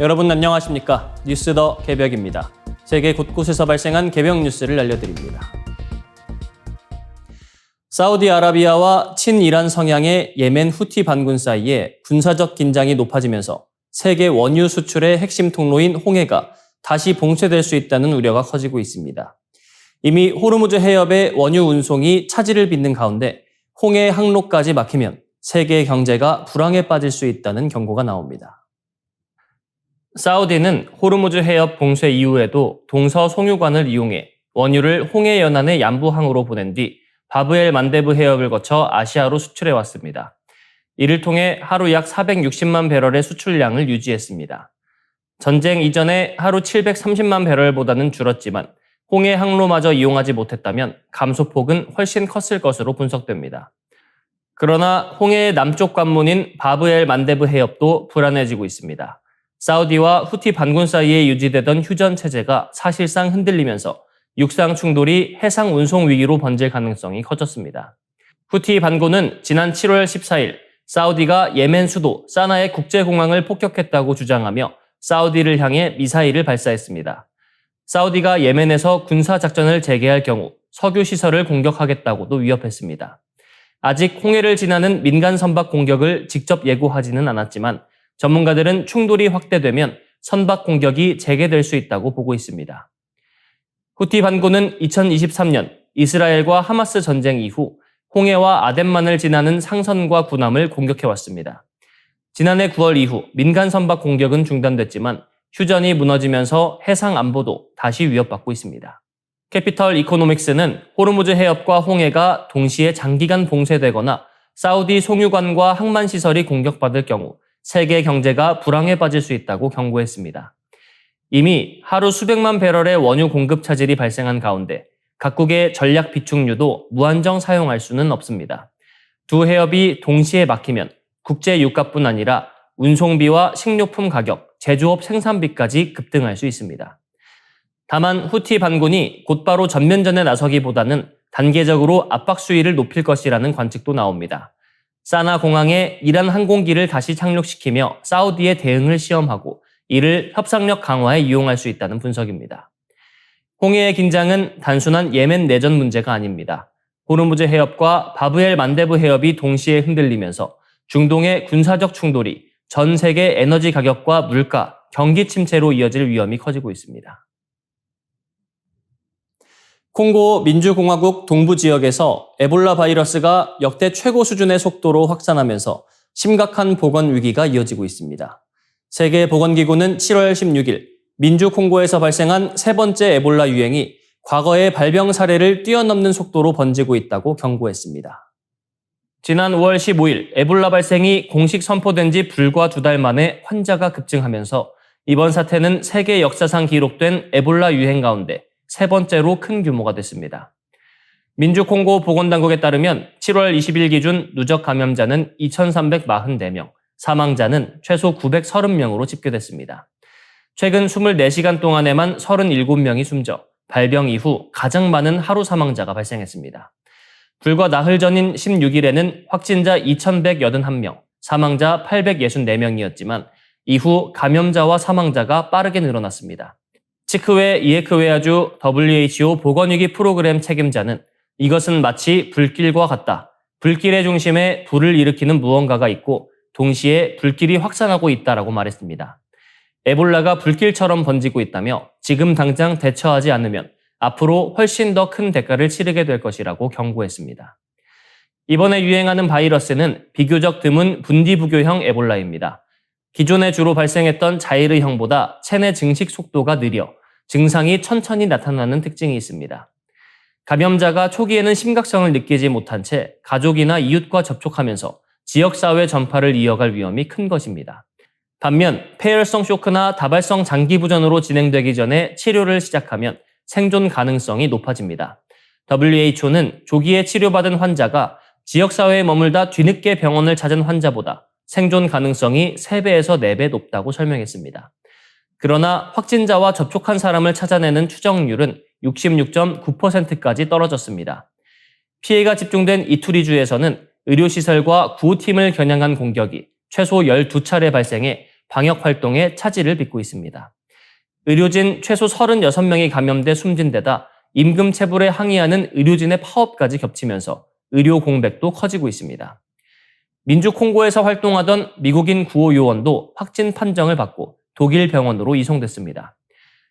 여러분 안녕하십니까? 뉴스 더 개벽입니다. 세계 곳곳에서 발생한 개벽 뉴스를 알려드립니다. 사우디아라비아와 친이란 성향의 예멘 후티 반군 사이에 군사적 긴장이 높아지면서 세계 원유 수출의 핵심 통로인 홍해가 다시 봉쇄될 수 있다는 우려가 커지고 있습니다. 이미 호르무즈 해협의 원유 운송이 차질을 빚는 가운데 홍해 항로까지 막히면 세계 경제가 불황에 빠질 수 있다는 경고가 나옵니다. 사우디는 호르무즈 해협 봉쇄 이후에도 동서 송유관을 이용해 원유를 홍해 연안의 양부항으로 보낸 뒤 바브엘 만데브 해협을 거쳐 아시아로 수출해왔습니다. 이를 통해 하루 약 460만 배럴의 수출량을 유지했습니다. 전쟁 이전에 하루 730만 배럴보다는 줄었지만 홍해 항로마저 이용하지 못했다면 감소폭은 훨씬 컸을 것으로 분석됩니다. 그러나 홍해의 남쪽 관문인 바브엘 만데브 해협도 불안해지고 있습니다. 사우디와 후티 반군 사이에 유지되던 휴전 체제가 사실상 흔들리면서 육상 충돌이 해상 운송 위기로 번질 가능성이 커졌습니다. 후티 반군은 지난 7월 14일 사우디가 예멘 수도 사나의 국제공항을 폭격했다고 주장하며 사우디를 향해 미사일을 발사했습니다. 사우디가 예멘에서 군사작전을 재개할 경우 석유시설을 공격하겠다고도 위협했습니다. 아직 홍해를 지나는 민간 선박 공격을 직접 예고하지는 않았지만 전문가들은 충돌이 확대되면 선박 공격이 재개될 수 있다고 보고 있습니다. 후티 반군은 2023년 이스라엘과 하마스 전쟁 이후 홍해와 아덴만을 지나는 상선과 군함을 공격해왔습니다. 지난해 9월 이후 민간 선박 공격은 중단됐지만 휴전이 무너지면서 해상 안보도 다시 위협받고 있습니다. 캐피털 이코노믹스는 호르무즈 해협과 홍해가 동시에 장기간 봉쇄되거나 사우디 송유관과 항만시설이 공격받을 경우 세계 경제가 불황에 빠질 수 있다고 경고했습니다. 이미 하루 수백만 배럴의 원유 공급 차질이 발생한 가운데 각국의 전략 비축유도 무한정 사용할 수는 없습니다. 두 해협이 동시에 막히면 국제 유가뿐 아니라 운송비와 식료품 가격, 제조업 생산비까지 급등할 수 있습니다. 다만 후티 반군이 곧바로 전면전에 나서기보다는 단계적으로 압박 수위를 높일 것이라는 관측도 나옵니다. 사나 공항에 이란 항공기를 다시 착륙시키며 사우디의 대응을 시험하고 이를 협상력 강화에 이용할 수 있다는 분석입니다. 홍해의 긴장은 단순한 예멘 내전 문제가 아닙니다. 호르무즈 해협과 바브엘 만데브 해협이 동시에 흔들리면서 중동의 군사적 충돌이 전 세계 에너지 가격과 물가, 경기 침체로 이어질 위험이 커지고 있습니다. 콩고 민주공화국 동부 지역에서 에볼라 바이러스가 역대 최고 수준의 속도로 확산하면서 심각한 보건 위기가 이어지고 있습니다. 세계보건기구는 7월 16일 민주 콩고에서 발생한 세 번째 에볼라 유행이 과거의 발병 사례를 뛰어넘는 속도로 번지고 있다고 경고했습니다. 지난 5월 15일 에볼라 발생이 공식 선포된 지 불과 2달 만에 환자가 급증하면서 이번 사태는 세계 역사상 기록된 에볼라 유행 가운데 세 번째로 큰 규모가 됐습니다. 민주 콩고 보건당국에 따르면 7월 20일 기준 누적 감염자는 2,344명, 사망자는 최소 930명으로 집계됐습니다. 최근 24시간 동안에만 37명이 숨져 발병 이후 가장 많은 하루 사망자가 발생했습니다. 불과 나흘 전인 16일에는 확진자 2,181명, 사망자 864명이었지만 이후 감염자와 사망자가 빠르게 늘어났습니다. 치크웨 이에크웨아주 WHO 보건위기 프로그램 책임자는 이것은 마치 불길과 같다. 불길의 중심에 불을 일으키는 무언가가 있고 동시에 불길이 확산하고 있다라고 말했습니다. 에볼라가 불길처럼 번지고 있다며 지금 당장 대처하지 않으면 앞으로 훨씬 더 큰 대가를 치르게 될 것이라고 경고했습니다. 이번에 유행하는 바이러스는 비교적 드문 분디부교형 에볼라입니다. 기존에 주로 발생했던 자이르형보다 체내 증식 속도가 느려 증상이 천천히 나타나는 특징이 있습니다. 감염자가 초기에는 심각성을 느끼지 못한 채 가족이나 이웃과 접촉하면서 지역사회 전파를 이어갈 위험이 큰 것입니다. 반면 폐혈성 쇼크나 다발성 장기부전으로 진행되기 전에 치료를 시작하면 생존 가능성이 높아집니다. WHO는 조기에 치료받은 환자가 지역사회에 머물다 뒤늦게 병원을 찾은 환자보다 생존 가능성이 3배에서 4배 높다고 설명했습니다. 그러나 확진자와 접촉한 사람을 찾아내는 추정률은 66.9%까지 떨어졌습니다. 피해가 집중된 이투리주에서는 의료시설과 구호팀을 겨냥한 공격이 최소 12차례 발생해 방역 활동에 차질을 빚고 있습니다. 의료진 최소 36명이 감염돼 숨진 데다 임금체불에 항의하는 의료진의 파업까지 겹치면서 의료 공백도 커지고 있습니다. 민주콩고에서 활동하던 미국인 구호 요원도 확진 판정을 받고 독일 병원으로 이송됐습니다.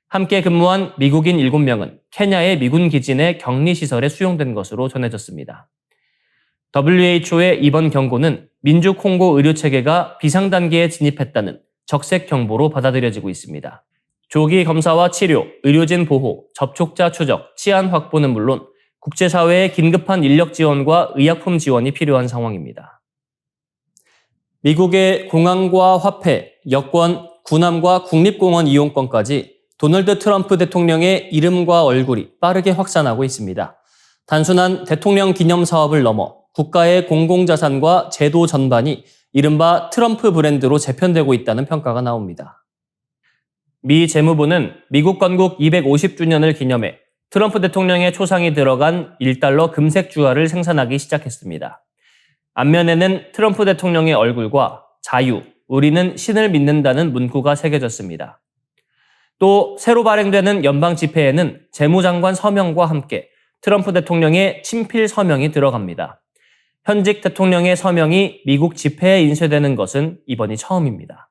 함께 근무한 미국인 7명은 케냐의 미군 기지 내 격리시설에 수용된 것으로 전해졌습니다. WHO의 이번 경고는 민주콩고 의료체계가 비상단계에 진입했다는 적색 경보로 받아들여지고 있습니다. 조기 검사와 치료, 의료진 보호, 접촉자 추적, 치안 확보는 물론 국제사회의 긴급한 인력 지원과 의약품 지원이 필요한 상황입니다. 미국의 공항과 화폐, 여권, 군함과 국립공원 이용권까지 도널드 트럼프 대통령의 이름과 얼굴이 빠르게 확산하고 있습니다. 단순한 대통령 기념 사업을 넘어 국가의 공공자산과 제도 전반이 이른바 트럼프 브랜드로 재편되고 있다는 평가가 나옵니다. 미 재무부는 미국 건국 250주년을 기념해 트럼프 대통령의 초상이 들어간 1달러 금색 주화를 생산하기 시작했습니다. 앞면에는 트럼프 대통령의 얼굴과 자유, 우리는 신을 믿는다는 문구가 새겨졌습니다. 또 새로 발행되는 연방 지폐에는 재무장관 서명과 함께 트럼프 대통령의 친필 서명이 들어갑니다. 현직 대통령의 서명이 미국 지폐에 인쇄되는 것은 이번이 처음입니다.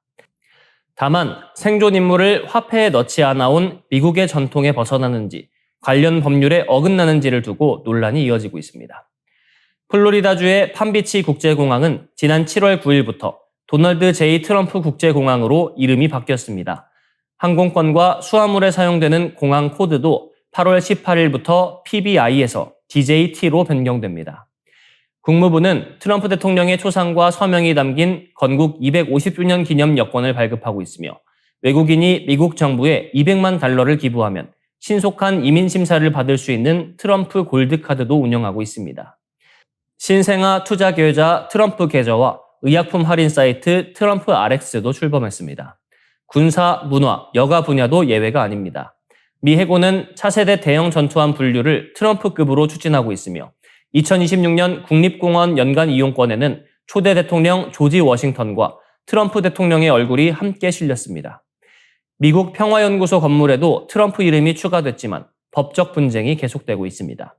다만 생존 인물을 화폐에 넣지 않아온 미국의 전통에 벗어나는지 관련 법률에 어긋나는지를 두고 논란이 이어지고 있습니다. 플로리다주의 팜비치 국제공항은 지난 7월 9일부터 도널드 J. 트럼프 국제공항으로 이름이 바뀌었습니다. 항공권과 수화물에 사용되는 공항 코드도 8월 18일부터 PBI에서 DJT로 변경됩니다. 국무부는 트럼프 대통령의 초상과 서명이 담긴 건국 250주년 기념 여권을 발급하고 있으며 외국인이 미국 정부에 $200만 기부하면 신속한 이민 심사를 받을 수 있는 트럼프 골드카드도 운영하고 있습니다. 신생아 투자 계좌 트럼프 계좌와 의약품 할인 사이트 트럼프 RX도 출범했습니다. 군사, 문화, 여가 분야도 예외가 아닙니다. 미 해군은 차세대 대형 전투함 분류를 트럼프급으로 추진하고 있으며 2026년 국립공원 연간 이용권에는 초대 대통령 조지 워싱턴과 트럼프 대통령의 얼굴이 함께 실렸습니다. 미국 평화연구소 건물에도 트럼프 이름이 추가됐지만 법적 분쟁이 계속되고 있습니다.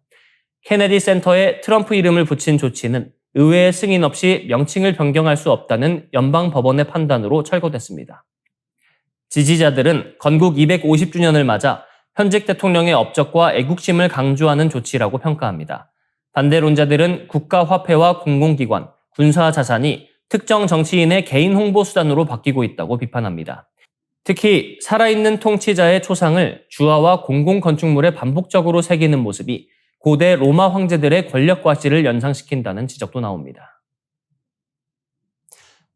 케네디 센터에 트럼프 이름을 붙인 조치는 의회의 승인 없이 명칭을 변경할 수 없다는 연방 법원의 판단으로 철거됐습니다. 지지자들은 건국 250주년을 맞아 현직 대통령의 업적과 애국심을 강조하는 조치라고 평가합니다. 반대론자들은 국가화폐와 공공기관, 군사자산이 특정 정치인의 개인 홍보 수단으로 바뀌고 있다고 비판합니다. 특히 살아있는 통치자의 초상을 주화와 공공건축물에 반복적으로 새기는 모습이 고대 로마 황제들의 권력 과시를 연상시킨다는 지적도 나옵니다.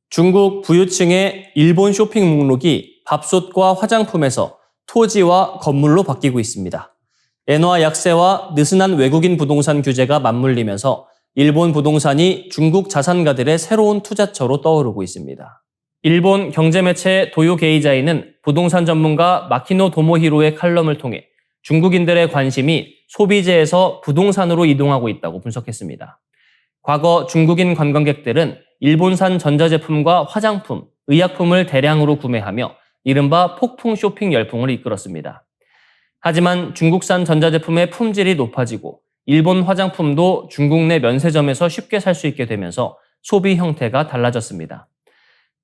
중국 부유층의 일본 쇼핑 목록이 밥솥과 화장품에서 토지와 건물로 바뀌고 있습니다. 엔화 약세와 느슨한 외국인 부동산 규제가 맞물리면서 일본 부동산이 중국 자산가들의 새로운 투자처로 떠오르고 있습니다. 일본 경제매체 도요 게이자이는 부동산 전문가 마키노 도모히로의 칼럼을 통해 중국인들의 관심이 소비재에서 부동산으로 이동하고 있다고 분석했습니다. 과거 중국인 관광객들은 일본산 전자제품과 화장품, 의약품을 대량으로 구매하며 이른바 폭풍 쇼핑 열풍을 이끌었습니다. 하지만 중국산 전자제품의 품질이 높아지고 일본 화장품도 중국 내 면세점에서 쉽게 살 수 있게 되면서 소비 형태가 달라졌습니다.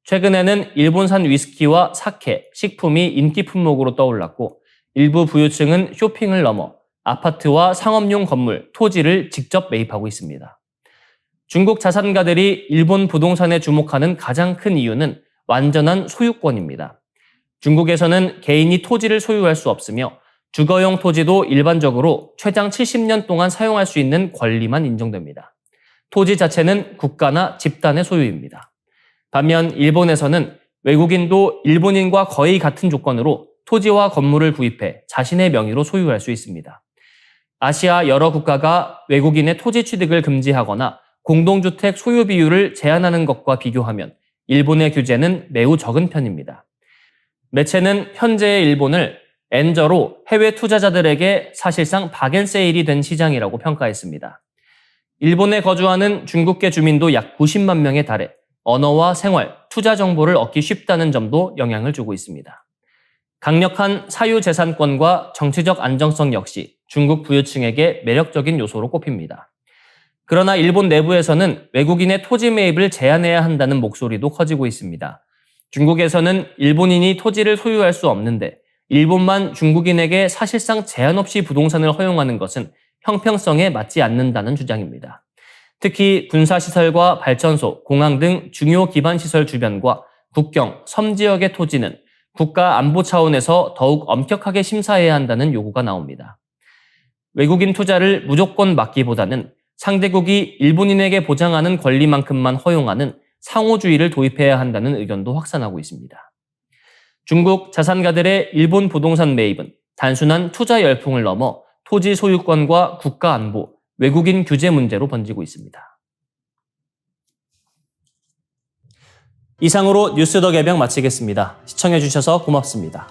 최근에는 일본산 위스키와 사케, 식품이 인기 품목으로 떠올랐고 일부 부유층은 쇼핑을 넘어 아파트와 상업용 건물, 토지를 직접 매입하고 있습니다. 중국 자산가들이 일본 부동산에 주목하는 가장 큰 이유는 완전한 소유권입니다. 중국에서는 개인이 토지를 소유할 수 없으며 주거용 토지도 일반적으로 최장 70년 동안 사용할 수 있는 권리만 인정됩니다. 토지 자체는 국가나 집단의 소유입니다. 반면 일본에서는 외국인도 일본인과 거의 같은 조건으로 토지와 건물을 구입해 자신의 명의로 소유할 수 있습니다. 아시아 여러 국가가 외국인의 토지 취득을 금지하거나 공동주택 소유 비율을 제한하는 것과 비교하면 일본의 규제는 매우 적은 편입니다. 매체는 현재의 일본을 엔저로 해외 투자자들에게 사실상 박앤세일이 된 시장이라고 평가했습니다. 일본에 거주하는 중국계 주민도 약 90만 명에 달해 언어와 생활, 투자 정보를 얻기 쉽다는 점도 영향을 주고 있습니다. 강력한 사유재산권과 정치적 안정성 역시 중국 부유층에게 매력적인 요소로 꼽힙니다. 그러나 일본 내부에서는 외국인의 토지 매입을 제한해야 한다는 목소리도 커지고 있습니다. 중국에서는 일본인이 토지를 소유할 수 없는데 일본만 중국인에게 사실상 제한 없이 부동산을 허용하는 것은 형평성에 맞지 않는다는 주장입니다. 특히 군사시설과 발전소, 공항 등 중요 기반시설 주변과 국경, 섬 지역의 토지는 국가 안보 차원에서 더욱 엄격하게 심사해야 한다는 요구가 나옵니다. 외국인 투자를 무조건 막기보다는 상대국이 일본인에게 보장하는 권리만큼만 허용하는 상호주의를 도입해야 한다는 의견도 확산하고 있습니다. 중국 자산가들의 일본 부동산 매입은 단순한 투자 열풍을 넘어 토지 소유권과 국가 안보, 외국인 규제 문제로 번지고 있습니다. 이상으로 뉴스 더 개병 마치겠습니다. 시청해주셔서 고맙습니다.